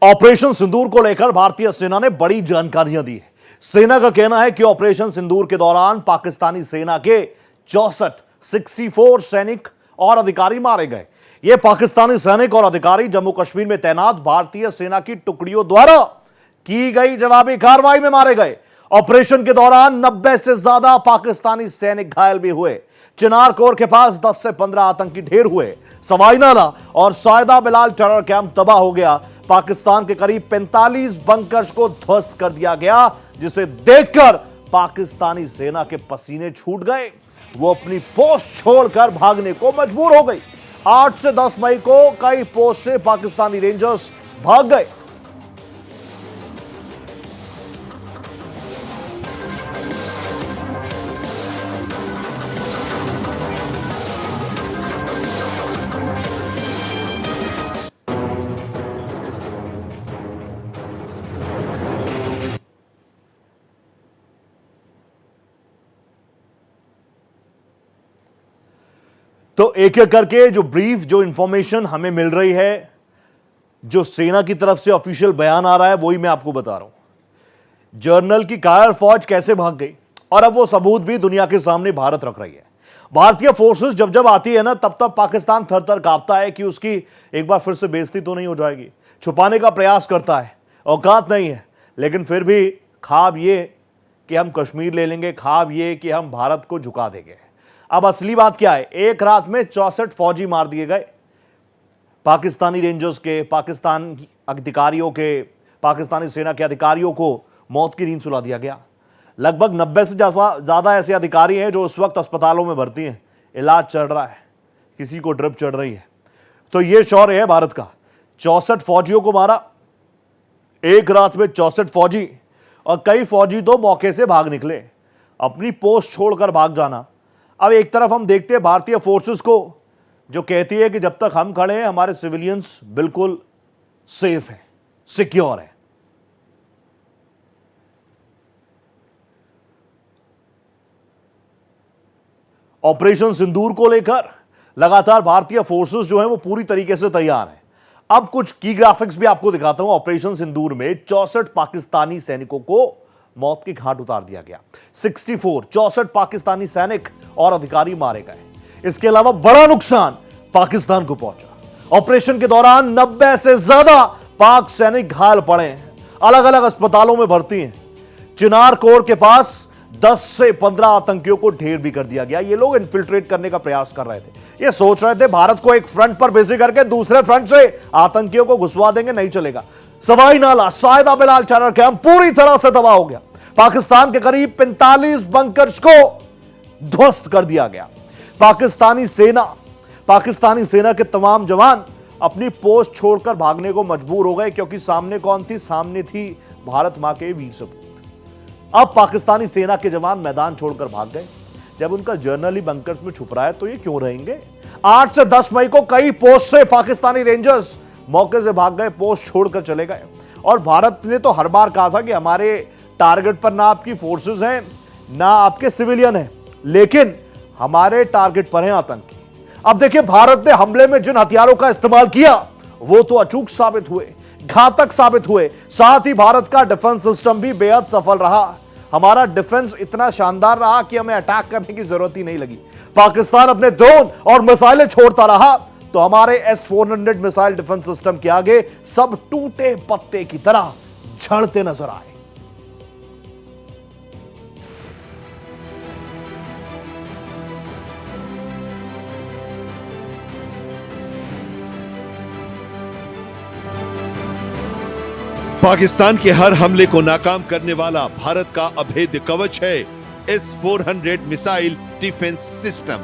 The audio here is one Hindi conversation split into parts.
ऑपरेशन सिंदूर को लेकर भारतीय सेना ने बड़ी जानकारियां दी है। सेना का कहना है कि ऑपरेशन सिंदूर के दौरान पाकिस्तानी सेना के 64 सैनिक और अधिकारी मारे गए। ये पाकिस्तानी सैनिक और अधिकारी जम्मू कश्मीर में तैनात भारतीय सेना की टुकड़ियों द्वारा की गई जवाबी कार्रवाई में मारे गए। ऑपरेशन के दौरान 90 से ज्यादा पाकिस्तानी सैनिक घायल भी हुए। चिनार कोर के पास 10 से 15 आतंकी ढेर हुए। सवाई नाला और सायदा बिलाल टेरर कैंप तबाह हो गया। पाकिस्तान के करीब 45 बंकर्स को ध्वस्त कर दिया गया, जिसे देखकर पाकिस्तानी सेना के पसीने छूट गए। वो अपनी पोस्ट छोड़कर भागने को मजबूर हो गई। 8 से 10 मई को कई पोस्ट से पाकिस्तानी रेंजर्स भाग गए। तो एक एक करके जो इंफॉर्मेशन हमें मिल रही है, जो सेना की तरफ से ऑफिशियल बयान आ रहा है, वही मैं आपको बता रहा हूं। जर्नल की कायर फौज कैसे भाग गई और अब वो सबूत भी दुनिया के सामने भारत रख रही है। भारतीय फोर्सेस जब जब आती है ना, तब तब पाकिस्तान थर थर कांपता है कि उसकी एक बार फिर से बेइज्जती तो नहीं हो जाएगी। छुपाने का प्रयास करता है, औकात नहीं है, लेकिन फिर भी ख्वाब ये कि हम कश्मीर ले लेंगे, ख्वाब ये कि हम भारत को झुका देंगे। अब असली बात क्या है? एक रात में 64 फौजी मार दिए गए। पाकिस्तानी रेंजर्स के, पाकिस्तान अधिकारियों के, पाकिस्तानी सेना के अधिकारियों को मौत की नींद सुला दिया गया। लगभग 90 से ज्यादा ऐसे अधिकारी हैं जो उस वक्त अस्पतालों में भर्ती हैं, इलाज चल रहा है, किसी को ड्रिप चढ़ रही है। तो यह शौर्य है भारत का। 64 फौजियों को मारा एक रात में, 64 फौजी, और कई फौजी तो मौके से भाग निकले। अपनी पोस्ट छोड़कर भाग जाना। अब एक तरफ हम देखते हैं भारतीय फोर्सेस को, जो कहती है कि जब तक हम खड़े हैं हमारे सिविलियंस बिल्कुल सेफ हैं, सिक्योर हैं। ऑपरेशन सिंदूर को लेकर लगातार भारतीय फोर्सेस जो हैं वो पूरी तरीके से तैयार हैं। अब कुछ की ग्राफिक्स भी आपको दिखाता हूं। ऑपरेशन सिंदूर में 64 पाकिस्तानी सैनिकों को मौत के घाट उतार दिया गया। 64 पाकिस्तानी सैनिक और अधिकारी मारे गए। इसके अलावा बड़ा नुकसान पाकिस्तान को पहुंचा। ऑपरेशन के दौरान 90 से ज्यादा पाक सैनिक घायल पड़े हैं, अलग अलग अस्पतालों में भर्ती हैं। चिनार कोर के पास 10 से 15 आतंकियों को ढेर भी कर दिया गया। ये लोग इन्फिल्ट्रेट करने का प्रयास कर रहे थे। ये सोच रहे थे भारत को एक फ्रंट पर बिजी करके दूसरे फ्रंट से आतंकियों को घुसवा देंगे, नहीं चलेगा। सवाई नाला, सायदा बिलाल टेरर कैंप पूरी तरह से तबाह हो गया। पाकिस्तान के करीब 45 बंकर्स को ध्वस्त कर दिया गया। पाकिस्तानी सेना के तमाम जवान अपनी पोस्ट छोड़कर भागने को मजबूर हो गए, क्योंकि सामने कौन थी? सामने थी भारत मां के वीर सपूत। अब पाकिस्तानी सेना के जवान मैदान छोड़कर भाग गए। जब उनका जर्नल ही बंकर्स में छुप रहा है तो ये क्यों रहेंगे? 8 से 10 मई को कई पोस्ट से पाकिस्तानी रेंजर्स मौके से भाग गए, पोस्ट छोड़कर चले गए। और भारत ने तो हर बार कहा था कि हमारे टारगेट पर ना आपकी फोर्सेस हैं, ना आपके सिविलियन हैं, लेकिन हमारे टारगेट पर हैं आतंकी। अब देखिए, भारत ने हमले में जिन हथियारों का इस्तेमाल किया वो तो अचूक साबित हुए, घातक साबित हुए। साथ ही भारत का डिफेंस सिस्टम भी बेहद सफल रहा। हमारा डिफेंस इतना शानदार रहा कि हमें अटैक करने की जरूरत ही नहीं लगी। पाकिस्तान अपने ड्रोन और मिसाइलें छोड़ता रहा, तो हमारे S-400 मिसाइल डिफेंस सिस्टम के आगे सब टूटे पत्ते की तरह झड़ते नजर आए। पाकिस्तान के हर हमले को नाकाम करने वाला भारत का अभेद्य कवच है S-400 मिसाइल डिफेंस सिस्टम,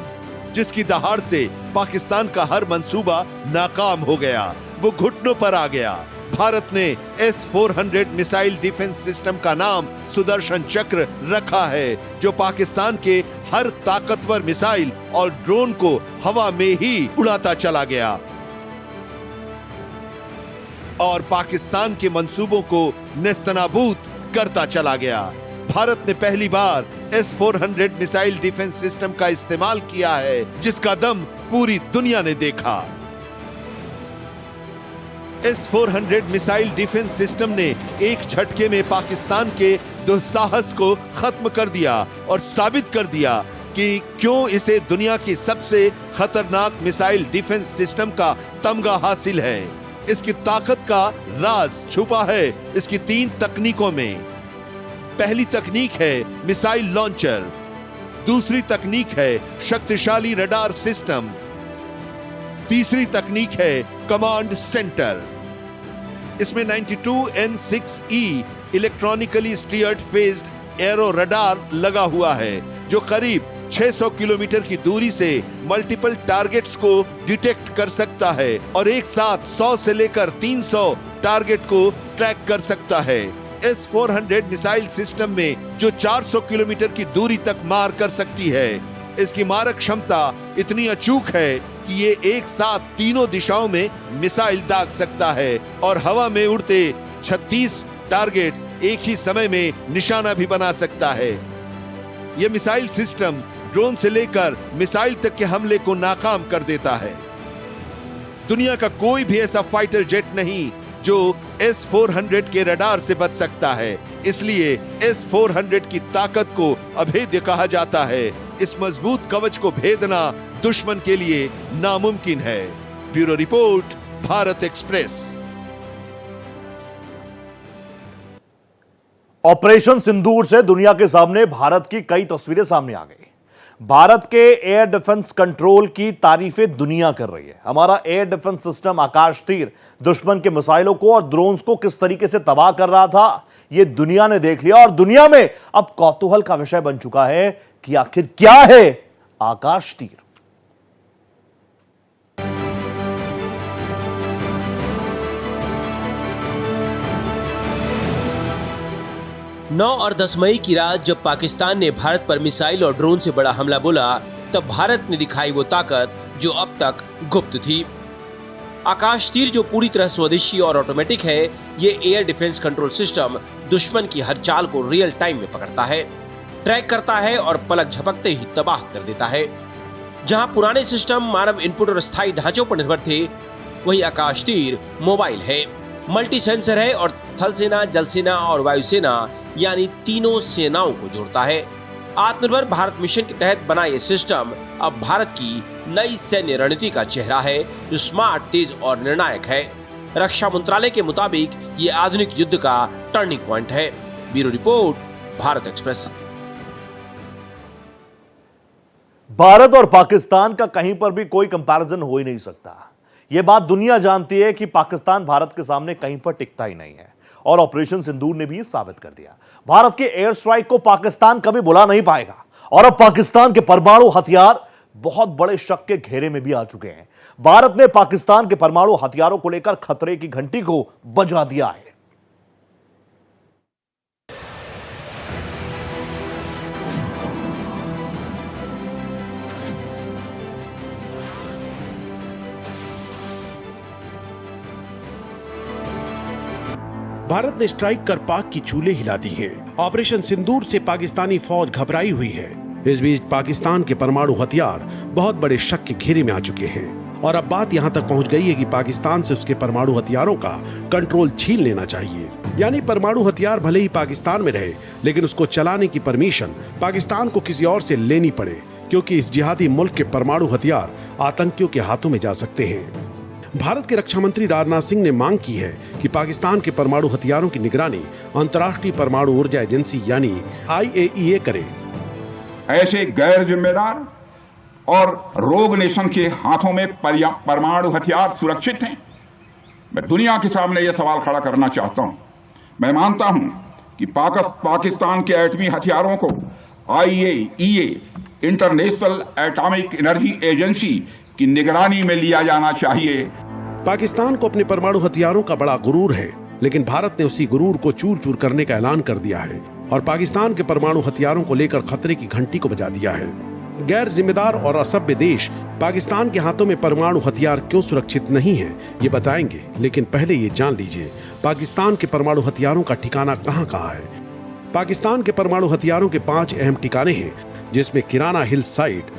जिसकी दहाड़ से पाकिस्तान का हर मंसूबा नाकाम हो गया, वो घुटनों पर आ गया। भारत ने S-400 मिसाइल डिफेंस सिस्टम का नाम सुदर्शन चक्र रखा है, जो पाकिस्तान के हर ताकतवर मिसाइल और ड्रोन को हवा में ही उड़ाता चला गया और पाकिस्तान के मंसूबों को नेस्तनाबूद करता चला गया। भारत ने पहली बार S-400 मिसाइल डिफेंस सिस्टम का इस्तेमाल किया है, जिसका दम पूरी दुनिया ने देखा। S-400 मिसाइल डिफेंस सिस्टम ने एक झटके में पाकिस्तान के दुस्साहस को खत्म कर दिया और साबित कर दिया कि क्यों इसे दुनिया की सबसे खतरनाक मिसाइल डिफेंस सिस्टम का तमगा हासिल है। इसकी ताकत का राज छुपा है इसकी 3 तकनीकों में। पहली तकनीक है मिसाइल लॉन्चर, दूसरी तकनीक है शक्तिशाली रडार सिस्टम, तीसरी तकनीक है कमांड सेंटर। इसमें 92N6E electronically steered phased arrow radar लगा हुआ है जो करीब 600 किलोमीटर की दूरी से मल्टीपल टारगेट्स को डिटेक्ट कर सकता है और एक साथ 100 से लेकर 300 टारगेट को ट्रैक कर सकता है। S-400 मिसाइल सिस्टम में जो 400 किलोमीटर की दूरी तक मार कर सकती है। इसकी मारक क्षमता इतनी अचूक है कि ये एक साथ तीनों दिशाओं में मिसाइल दाग सकता है और हवा में उड़ते 36 टारगेट एक ही समय में निशाना भी बना सकता है। यह मिसाइल सिस्टम ड्रोन से लेकर मिसाइल तक के हमले को नाकाम कर देता है। दुनिया का कोई भी ऐसा फाइटर जेट नहीं जो S-400 के रडार से बच सकता है। इसलिए S-400 की ताकत को अभेद्य कहा जाता है। इस मजबूत कवच को भेदना दुश्मन के लिए नामुमकिन है। Bureau report, Bharat express. Operation Sindoor से दुनिया के सामने भारत की कई तस्वीरें सामने आ गई। भारत के एयर डिफेंस कंट्रोल की तारीफें दुनिया कर रही है। हमारा एयर डिफेंस सिस्टम आकाश तीर दुश्मन के मिसाइलों को और ड्रोन्स को किस तरीके से तबाह कर रहा था, यह दुनिया ने देख लिया और दुनिया में अब कौतूहल का विषय बन चुका है कि आखिर क्या है आकाश तीर। 9 और 10 मई की रात जब पाकिस्तान ने भारत पर मिसाइल और ड्रोन से बड़ा हमला बोला, तब भारत ने दिखाई वो ताकत जो अब तक गुप्त थी। आकाश तीर जो पूरी तरह स्वदेशी और ऑटोमेटिक है, ये एयर डिफेंस कंट्रोल सिस्टम दुश्मन की हर चाल को रियल टाइम में पकड़ता है, ट्रैक करता है और पलक झपकते ही तबाह कर देता है। जहां पुराने सिस्टम मानव इनपुट और स्थायी ढांचों पर निर्भर थे, वही आकाश तीर मोबाइल है, मल्टी सेंसर है और थल सेना, जल सेना और वायुसेना यानी तीनों सेनाओं को जोड़ता है। आत्मनिर्भर भारत मिशन के तहत बना ये सिस्टम अब भारत की नई सैन्य रणनीति का चेहरा है, जो स्मार्ट, तेज और निर्णायक है। रक्षा मंत्रालय के मुताबिक ये आधुनिक युद्ध का टर्निंग पॉइंट है। Bureau report, Bharat express. Bharat और पाकिस्तान का कहीं पर भी कोई कंपैरिजन हो ही नहीं सकता। यह बात दुनिया जानती है कि पाकिस्तान भारत के सामने कहीं पर टिकता ही नहीं है और ऑपरेशन सिंदूर ने भी साबित कर दिया। भारत के एयर स्ट्राइक को पाकिस्तान कभी भुला नहीं पाएगा और अब पाकिस्तान के परमाणु हथियार बहुत बड़े शक के घेरे में भी आ चुके हैं। भारत ने पाकिस्तान के परमाणु हथियारों को लेकर खतरे की घंटी को बजा दिया है। भारत ने स्ट्राइक कर पाक की चूल्हे हिला दी हैं। ऑपरेशन सिंदूर से पाकिस्तानी फौज घबराई हुई है। इस बीच पाकिस्तान के परमाणु हथियार बहुत बड़े शक के घेरे में आ चुके हैं और अब बात यहां तक पहुंच गई है कि पाकिस्तान से उसके परमाणु हथियारों का कंट्रोल छीन लेना चाहिए। यानी परमाणु हथियार भले ही पाकिस्तान में रहे, लेकिन उसको चलाने की परमिशन पाकिस्तान को किसी और से लेनी पड़े, क्योंकि इस जिहादी मुल्क के परमाणु हथियार आतंकियों के हाथों में जा सकते हैं। भारत के रक्षा मंत्री राजनाथ सिंह ने मांग की है कि पाकिस्तान के परमाणु हथियारों की निगरानी अंतर्राष्ट्रीय परमाणु ऊर्जा एजेंसी यानी IAEA करे। ऐसे गैर जिम्मेदार और रोग नेशन के हाथों में परमाणु हथियार सुरक्षित हैं? मैं दुनिया के सामने यह सवाल खड़ा करना चाहता हूं। मैं मानता हूं कि पाकिस्तान के एटमी हथियारों को IAEA international atomic energy agency की निगरानी में लिया जाना चाहिए। पाकिस्तान को अपने परमाणु हथियारों का बड़ा गुरूर है, लेकिन भारत ने उसी गुरूर को चूर चूर करने का ऐलान कर दिया है और पाकिस्तान के परमाणु हथियारों को लेकर खतरे की घंटी को बजा दिया है। गैर जिम्मेदार और असभ्य देश पाकिस्तान के हाथों में परमाणु हथियार क्यों सुरक्षित नहीं है, ये बताएंगे, लेकिन पहले ये जान लीजिए पाकिस्तान के परमाणु हथियारों का ठिकाना कहां कहां है। पाकिस्तान के परमाणु हथियारों के 5 अहम ठिकाने हैं, जिसमें किराना हिल साइट,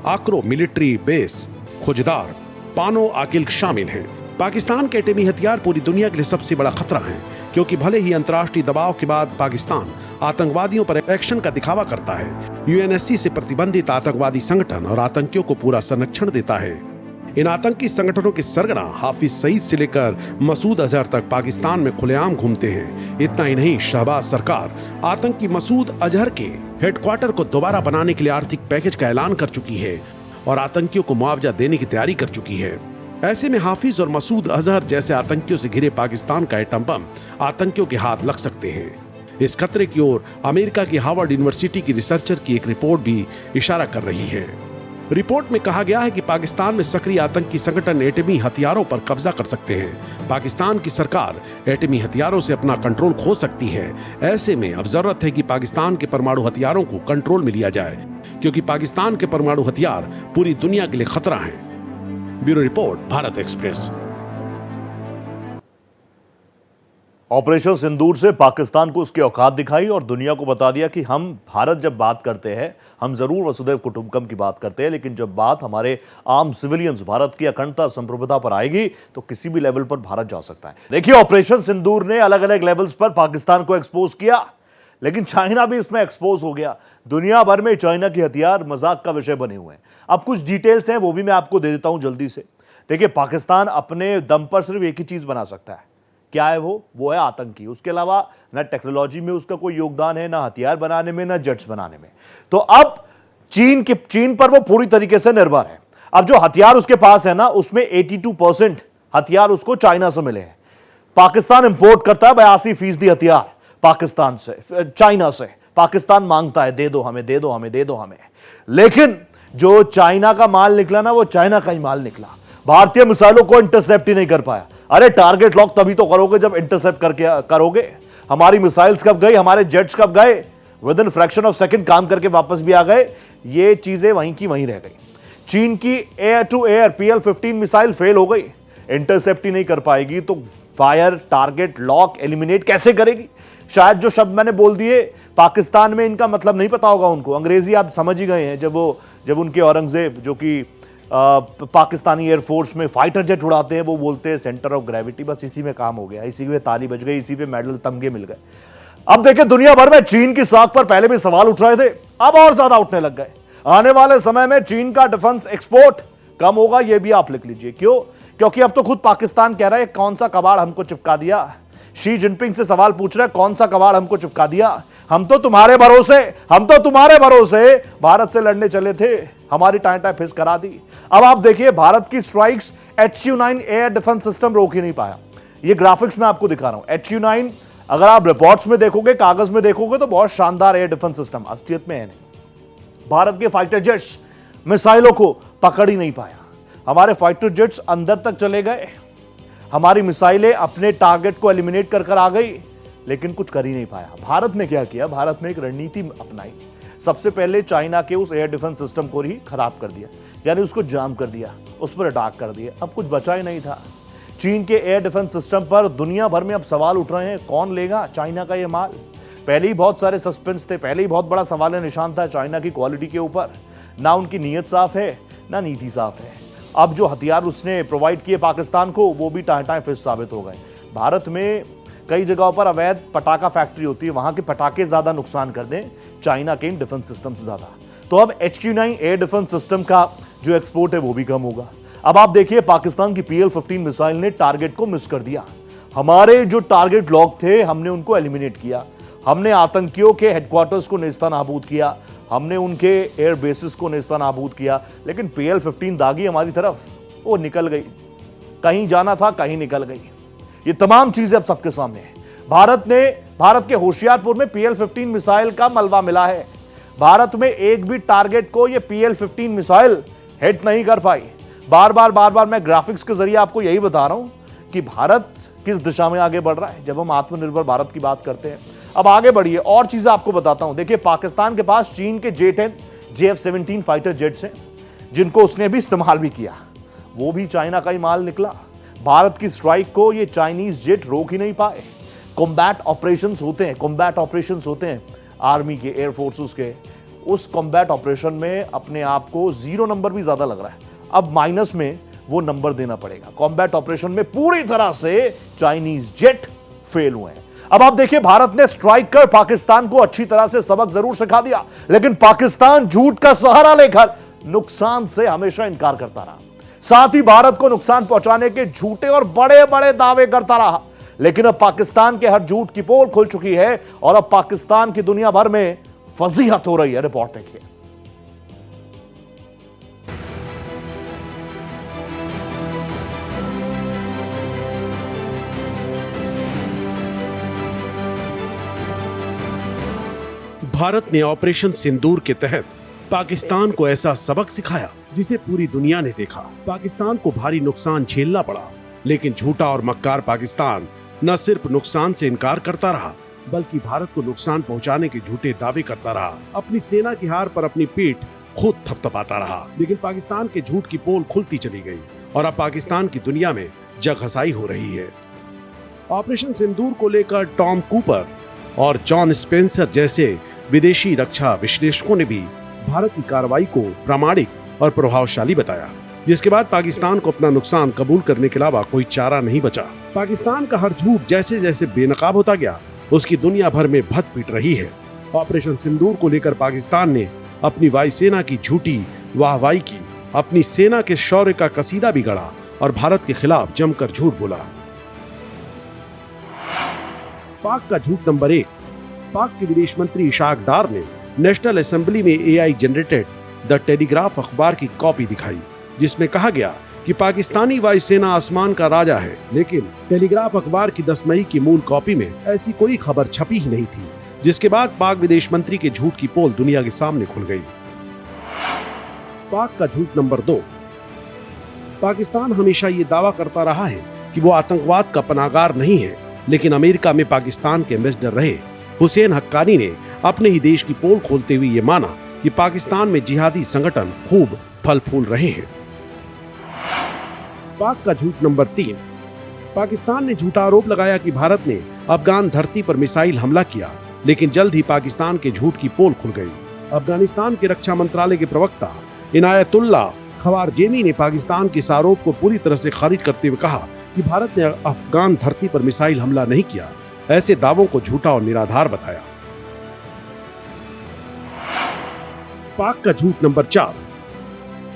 आक्रो मिलिट्री बेस, खुजदार, पानो आकिल शामिल हैं। पाकिस्तान के एटमी हथियार पूरी दुनिया के लिए सबसे बड़ा खतरा है, क्योंकि भले ही अंतर्राष्ट्रीय दबाव के बाद पाकिस्तान आतंकवादियों पर एक्शन का दिखावा करता है, यूएनएससी से प्रतिबंधित आतंकवादी संगठन और आतंकियों को पूरा संरक्षण देता है। इन आतंकी संगठनों के सरगना हाफिज सईद से लेकर मसूद अजहर तक पाकिस्तान में खुलेआम घूमते हैं। इतना ही नहीं, शहबाज सरकार आतंकी मसूद अजहर के हेडक्वार्टर को दोबारा बनाने के लिए आर्थिक पैकेज का ऐलान कर चुकी है और आतंकियों को मुआवजा देने की तैयारी कर चुकी है। ऐसे में हाफिज और मसूद अजहर जैसे आतंकियों से घिरे पाकिस्तान का एटम बम आतंकियों के हाथ लग सकते हैं। इस खतरे की ओर अमेरिका की हार्वर्ड यूनिवर्सिटी की रिसर्चर की एक रिपोर्ट भी इशारा कर रही है। रिपोर्ट में कहा गया है कि पाकिस्तान में सक्रिय आतंकी संगठन एटमी हथियारों पर कब्जा कर सकते हैं। पाकिस्तान की सरकार एटमी हथियारों से अपना कंट्रोल खो सकती है। ऐसे में अब जरूरत है कि पाकिस्तान के परमाणु हथियारों को कंट्रोल में लिया जाए, क्योंकि पाकिस्तान के परमाणु हथियार पूरी दुनिया के लिए खतरा हैं। Bureau report, Bharat express. Operation Sindoor से पाकिस्तान को उसकी औकात दिखाई और दुनिया को बता दिया कि हम भारत जब बात करते हैं, हम जरूर वसुधैव कुटुंबकम की बात करते हैं, लेकिन जब बात हमारे आम सिविलियंस, भारत की अखंडता, संप्रभुता पर आएगी तो किसी भी लेवल पर भारत जा सकता है। देखिए, ऑपरेशन सिंदूर ने अलग अलग लेवल्स पर पाकिस्तान को एक्सपोज किया, लेकिन चाइना भी इसमें एक्सपोज हो गया। दुनिया भर में चाइना के हथियार मजाक का विषय बने हुए हैं। अब कुछ डिटेल्स हैं, वो भी मैं आपको दे देता हूं जल्दी से। देखिए, पाकिस्तान अपने दम पर सिर्फ एक ही चीज बना सकता है। क्या है वो है आतंकी। उसके अलावा ना टेक्नोलॉजी में उसका कोई योगदान है, ना हथियार बनाने में, ना जेट्स बनाने में। तो अब चीन पर वो पूरी तरीके से निर्भर है। अब जो हथियार उसके पास है ना, उसमें 82% हथियार उसको चाइना से मिले हैं। पाकिस्तान इंपोर्ट करता है 82% हथियार पाकिस्तान से, चाइना से। पाकिस्तान मांगता है, दे दो हमें, दे दो हमें, दे दो हमें। लेकिन जो चाइना का माल निकला ना, वो चाइना का ही माल निकला। भारतीय मिसाइलों को इंटरसेप्ट ही नहीं कर पाया। अरे टारगेट लॉक तभी तो करोगे जब इंटरसेप्ट करके करोगे। हमारी मिसाइल्स कब गई, हमारे जेट्स कब गए, with in fraction of second काम करके वापस भी आ गए। ये चीजें वहीं की वहीं रह गई। चीन की air to air PL-15 missile fail हो गई, इंटरसेप्ट ही नहीं कर पाएगी तो फायर, टारगेट लॉक, एलिमिनेट कैसे करेगी। शायद जो शब्द मैंने बोल दिए पाकिस्तान में इनका मतलब नहीं पता होगा उनको, अंग्रेजी आप समझ ही गए हैं। जब उनके औरंगजेब जो कि पाकिस्तानी एयरफोर्स में फाइटर जेट उड़ाते हैं, वो बोलते हैं सेंटर ऑफ ग्रेविटी। बस इसी में काम हो गया, इसी में ताली बज गई, इसी पे मेडल तमगे मिल गए। अब देखिए, दुनिया भर में चीन की साख पर पहले भी सवाल उठ रहे थे, अब और ज्यादा उठने लग गए। आने वाले समय में चीन का डिफेंस एक्सपोर्ट कम होगा, यह भी आप लिख लीजिए। क्यों? क्योंकि अब तो खुद पाकिस्तान कह रहा है कौन सा कबाड़ हमको चिपका दिया। शी जिनपिंग से सवाल पूछ रहे हैं, कौन सा कबाड़ हमको चिपका दिया। हम तो तुम्हारे भरोसे भारत से लड़ने चले थे, हमारी टाइम फिस करा दी। अब आप देखिए, भारत की strikes HQ-9 air defence system रोक ही नहीं पाया। ये ग्राफिक्स में आपको दिखा रहा हूं। HQ-9 अगर आप रिपोर्ट्स में देखोगे, कागज में देखोगे तो बहुत शानदार एयर डिफेंस सिस्टम, असलियत में है नहीं। भारत के फाइटर जेट्स मिसाइलों को पकड़ ही नहीं पाया। हमारे फाइटर जेट्स अंदर तक चले गए, हमारी मिसाइलें अपने टारगेट को एलिमिनेट कर आ गई, लेकिन कुछ कर ही नहीं पाया। भारत ने क्या किया? भारत ने एक रणनीति अपनाई। सबसे पहले चाइना के उस एयर डिफेंस सिस्टम को ही खराब कर दिया, यानी उसको जाम कर दिया, उस पर अटैक कर दिया। अब कुछ बचा ही नहीं था। चीन के एयर डिफेंस सिस्टम पर दुनिया भर में अब सवाल उठ रहे हैं, कौन लेगा चाइना का ये माल। पहले ही बहुत सारे सस्पेंस थे, पहले ही बहुत बड़ा सवाल निशान था चाइना की क्वालिटी के ऊपर। ना उनकी नीयत साफ है, ना नीति साफ है। अब जो हथियार उसने प्रोवाइड किए पाकिस्तान को, वो भी टाइम फिस साबित हो गए। भारत में कई जगहों पर अवैध पटाखा फैक्ट्री होती है, वहां के पटाखे ज्यादा नुकसान कर दें चाइना के इन डिफेंस सिस्टम से ज्यादा। तो अब HQ-9 एयर डिफेंस सिस्टम का जो एक्सपोर्ट है वो भी कम होगा। अब आप देखिए, पाकिस्तान की PL-15 मिसाइल ने टारगेट को मिस कर दिया। हमारे जो टारगेट लॉक थे, हमने उनको एलिमिनेट किया। हमने आतंकियों के हेडक्वार्टर्स को नेस्तनाबूद किया, हमने उनके एयर बेसिस को नेस्तनाबूद किया। लेकिन PL-15 दागी हमारी तरफ, वो निकल गई। कहीं जाना था, कहीं निकल गई। ये तमाम चीजें अब सबके सामने है। भारत के होशियारपुर में PL-15 मिसाइल का मलबा मिला है। भारत में एक भी टारगेट को ये PL-15 मिसाइल हिट नहीं कर पाई। बार बार मैं ग्राफिक्स के जरिए आपको यही बता रहा हूं कि भारत किस दिशा में आगे बढ़ रहा है जब हम आत्मनिर्भर भारत की बात करते हैं। अब आगे बढ़िए, और चीजें आपको बताता हूं। देखिए, पाकिस्तान के पास चीन के J-10, JF-17 फाइटर जेट्स हैं, जिनको उसने भी इस्तेमाल भी किया। वो भी चाइना का ही माल निकला। भारत की स्ट्राइक को ये चाइनीज जेट रोक ही नहीं पाए। कॉम्बैट ऑपरेशंस होते हैं आर्मी के, एयर फोर्सेस के। उस कॉम्बैट ऑपरेशन में अपने आप को 0 नंबर भी ज्यादा लग रहा है। अब माइनस में वो नंबर देना पड़ेगा। कॉम्बैट ऑपरेशन में पूरी तरह से चाइनीज जेट फेल हुए हैं। अब आप देखिए, भारत ने स्ट्राइक कर पाकिस्तान को अच्छी तरह से सबक जरूर सिखा दिया, लेकिन पाकिस्तान झूठ का सहारा लेकर नुकसान से हमेशा इनकार करता रहा। साथ ही भारत को नुकसान पहुंचाने के झूठे और बड़े बड़े दावे करता रहा। लेकिन अब पाकिस्तान के हर झूठ की पोल खुल चुकी है और अब पाकिस्तान की दुनिया भर में फजीहत हो रही है। रिपोर्ट देखिए। भारत ने ऑपरेशन सिंदूर के तहत पाकिस्तान को ऐसा सबक सिखाया जिसे पूरी दुनिया ने देखा। पाकिस्तान को भारी नुकसान झेलना पड़ा, लेकिन झूठा और मक्कार पाकिस्तान न सिर्फ नुकसान से इनकार करता रहा, बल्कि भारत को नुकसान पहुंचाने के झूठे दावे करता रहा। अपनी सेना की हार पर अपनी पीठ खुद थपथपाता रहा। लेकिन पाकिस्तान के झूठ की पोल खुलती चली गई और अब पाकिस्तान की दुनिया में जगहसाई हो रही है। ऑपरेशन सिंदूर को लेकर टॉम कूपर और जॉन स्पेंसर जैसे विदेशी रक्षा विश्लेषकों ने भी भारत की कार्रवाई को प्रामाणिक और प्रभावशाली बताया, जिसके बाद पाकिस्तान को अपना नुकसान कबूल करने के अलावा कोई चारा नहीं बचा। पाकिस्तान का हर झूठ जैसे जैसे बेनकाब होता गया, उसकी दुनिया भर में भत पीट रही है। ऑपरेशन सिंदूर को लेकर पाकिस्तान ने अपनी वायुसेना की झूठी वाहवाही की, अपनी सेना के शौर्य का कसीदा भी गढ़ा और भारत के खिलाफ जमकर झूठ बोला। पाक का झूठ नंबर 1। पाक के विदेश मंत्री इशाक डार ने नेशनल असेंबली में AI जनरेटेड द टेलीग्राफ अखबार की कॉपी दिखाई, जिसमें कहा गया कि पाकिस्तानी वायुसेना आसमान का राजा है। लेकिन टेलीग्राफ अखबार की 10 मई की मूल कॉपी में ऐसी कोई खबर छपी ही नहीं थी, जिसके बाद पाक विदेश मंत्री के झूठ की पोल दुनिया के सामने खुल गई। पाक का झूठ नंबर 2। पाकिस्तान हमेशा ये दावा करता रहा है कि वो आतंकवाद का पनाहगार नहीं है, लेकिन अमेरिका में पाकिस्तान के एम्बेसडर रहे हुसैन हक्कानी ने अपने ही देश की पोल खोलते हुए ये माना कि पाकिस्तान में जिहादी संगठन खूब फल फूल रहे हैं। पाक का झूठ नंबर 3। पाकिस्तान ने झूठा आरोप लगाया कि भारत ने अफगान धरती पर मिसाइल हमला किया, लेकिन जल्द ही पाकिस्तान के झूठ की पोल खुल गई। अफगानिस्तान के रक्षा मंत्रालय के प्रवक्ता इनायतुल्लाह खवारजेमी ने पाकिस्तान के इस आरोप को पूरी तरह से खारिज करते हुए कहा कि भारत ने अफगान धरती पर मिसाइल हमला नहीं किया। ऐसे दावों को झूठा और निराधार बताया। पाक का झूठ नंबर 4।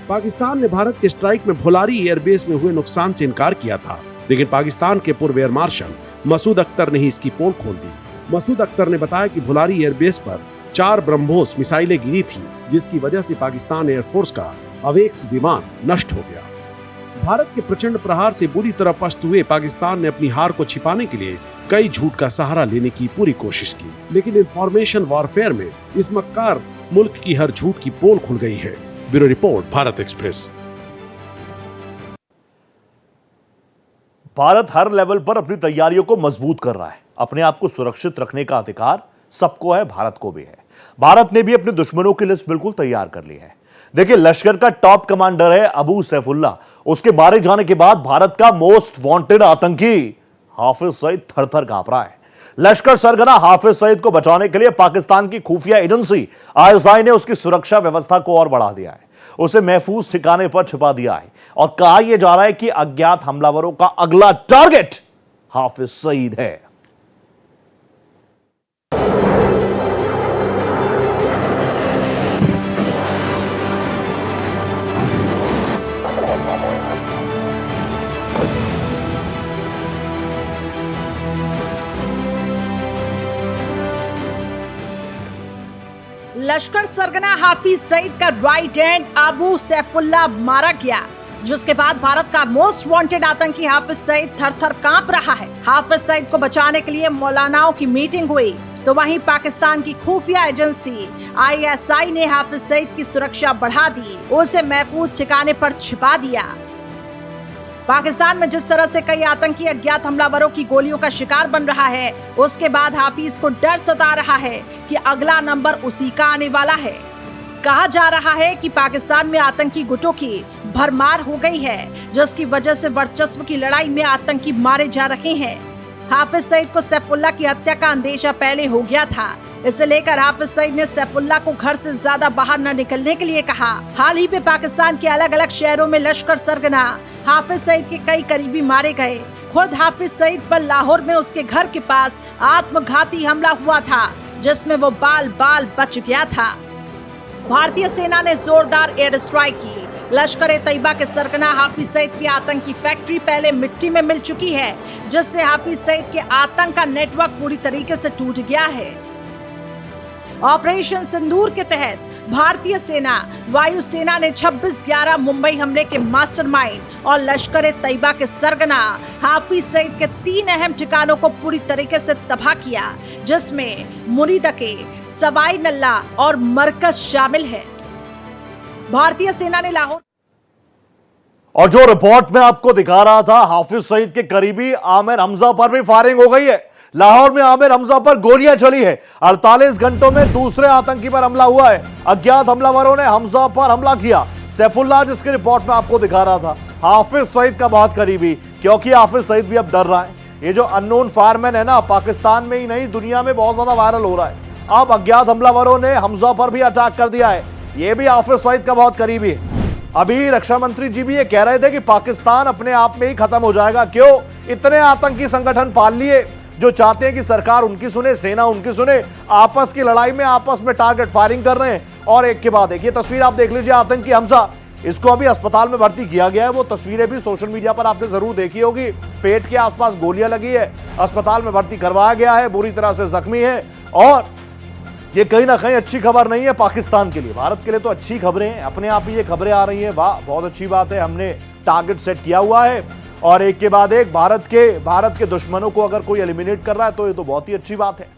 पाकिस्तान ने भारत के स्ट्राइक में भोलारी एयरबेस में हुए नुकसान से इनकार किया था, लेकिन पाकिस्तान के पूर्व एयर मार्शल मसूद अख्तर ने ही इसकी पोल खोल दी। मसूद अख्तर ने बताया कि भोलारी एयरबेस पर 4 ब्रह्मोस मिसाइलें गिरी थी, जिसकी वजह से पाकिस्तान एयरफोर्स का अवेक्स विमान नष्ट हो गया। भारत के प्रचंड प्रहार से बुरी तरह पस्त हुए पाकिस्तान ने अपनी हार को छिपाने के लिए कई झूठ का सहारा लेने की पूरी कोशिश की, लेकिन इंफॉर्मेशन वॉरफेयर में इस मक्कार मुल्क की हर झूठ की पोल खुल गई है। Bureau report, Bharat express. Bharat हर लेवल पर अपनी तैयारियों को मजबूत कर रहा है। अपने आप को सुरक्षित रखने का अधिकार सबको है, भारत को भी है। भारत ने भी अपने दुश्मनों की लिस्ट बिल्कुल तैयार कर ली है। देखिए, लश्कर का टॉप कमांडर है अबू सैफुल्लाह। उसके मारे जाने के बाद भारत का मोस्ट वांटेड आतंकी हाफिज सईद थर-थर कांप रहा है। लश्कर सरगना हाफिज सईद को बचाने के लिए पाकिस्तान की खुफिया एजेंसी ISI ने उसकी सुरक्षा व्यवस्था को और बढ़ा दिया है। उसे महफूज ठिकाने पर छिपा दिया है और कहा यह जा रहा है कि अज्ञात हमलावरों का अगला टारगेट हाफिज सईद है। लश्कर सरगना हाफिज सईद का राइट हैंड अबू सैफुल्लाह मारा गया, जिसके बाद भारत का मोस्ट वांटेड आतंकी हाफिज सईद थर-थर कांप रहा है। हाफिज सईद को बचाने के लिए मौलानाओं की मीटिंग हुई, तो वहीं पाकिस्तान की खुफिया एजेंसी ISI ने हाफिज सईद की सुरक्षा बढ़ा दी, उसे महफूज ठिकाने पर छिपा दिया। पाकिस्तान में जिस तरह से कई आतंकी अज्ञात हमलावरों की गोलियों का शिकार बन रहा है, उसके बाद हाफिज को डर सता रहा है कि अगला नंबर उसी का आने वाला है। कहा जा रहा है कि पाकिस्तान में आतंकी गुटों की भरमार हो गई है, जिसकी वजह से वर्चस्व की लड़ाई में आतंकी मारे जा रहे हैं। हाफिज सईद को सैफुल्लाह की हत्या का अंदेशा पहले हो गया था। इसे लेकर हाफिज सईद ने सैफुल्लाह को घर से ज्यादा बाहर न निकलने के लिए कहा। हाल ही में पाकिस्तान के अलग अलग शहरों में लश्कर सरगना हाफिज सईद के कई करीबी मारे गए। खुद हाफिज सईद पर लाहौर में उसके घर के पास आत्मघाती हमला हुआ था, जिसमें वो बाल बाल बच गया था। भारतीय सेना ने जोरदार एयर स्ट्राइक की। लश्कर-ए-तैयबा के सरगना हाफिज सईद की आतंकी फैक्ट्री पहले मिट्टी में मिल चुकी है, जिससे हाफिज सईद के आतंक का नेटवर्क पूरी तरीके से टूट गया है। ऑपरेशन सिंदूर के तहत भारतीय सेना, वायुसेना ने 26/11 मुंबई हमले के मास्टरमाइंड और लश्कर-ए-तैयबा के सरगना हाफिज सईद के 3 अहम ठिकानों को पूरी तरीके से तबाह किया, जिसमें मुनीदके, सवाई नल्ला और मरकज शामिल है। भारतीय सेना ने लाहौर और जो रिपोर्ट में आपको दिखा रहा था, हाफिज सईद के करीबी आमिर हमजा पर भी फायरिंग हो गई है। लाहौर में आमिर हमजा पर गोलियां चली है। 48 घंटों में दूसरे आतंकी पर हमला हुआ है। अज्ञात हमलावरों ने हमजा पर हमला किया। सैफुल्लाह जिसकी रिपोर्ट में आपको दिखा रहा था, हाफिज सईद का बहुत करीबी, क्योंकि हाफिज सईद भी अब डर रहा है। ये जो अननोन फायरमैन है ना, पाकिस्तान में ही नहीं दुनिया में बहुत ज्यादा वायरल हो रहा है। अब अज्ञात हमलावरों ने हमजा पर भी अटैक कर दिया है। ये भी हाफिज सईद का बहुत करीबी है। अभी रक्षा मंत्री जी भी ये कह रहे थे कि पाकिस्तान अपने आप में ही खत्म हो जाएगा। क्यों? इतने आतंकी संगठन पाल लिए जो चाहते हैं कि सरकार उनकी सुने, सेना उनकी सुने, आपस की लड़ाई में आपस में टारगेट फायरिंग कर रहे हैं। और एक के बाद एक ये तस्वीर आप देख लीजिए, आतंकी हमजा, इसको अभी अस्पताल में भर्ती किया गया है। वो तस्वीरें भी सोशल मीडिया पर आपने जरूर देखी होगी। पेट के आसपास गोलियां लगी है, अस्पताल में भर्ती करवाया गया है, बुरी तरह से जख्मी है। और ये कहीं ना कहीं अच्छी खबर नहीं है पाकिस्तान के लिए। भारत के लिए तो अच्छी खबरें हैं, अपने आप ही ये खबरें आ रही हैं। वाह, बहुत अच्छी बात है, हमने टारगेट सेट किया हुआ है और एक के बाद एक भारत के दुश्मनों को अगर कोई एलिमिनेट कर रहा है तो ये तो बहुत ही अच्छी बात है।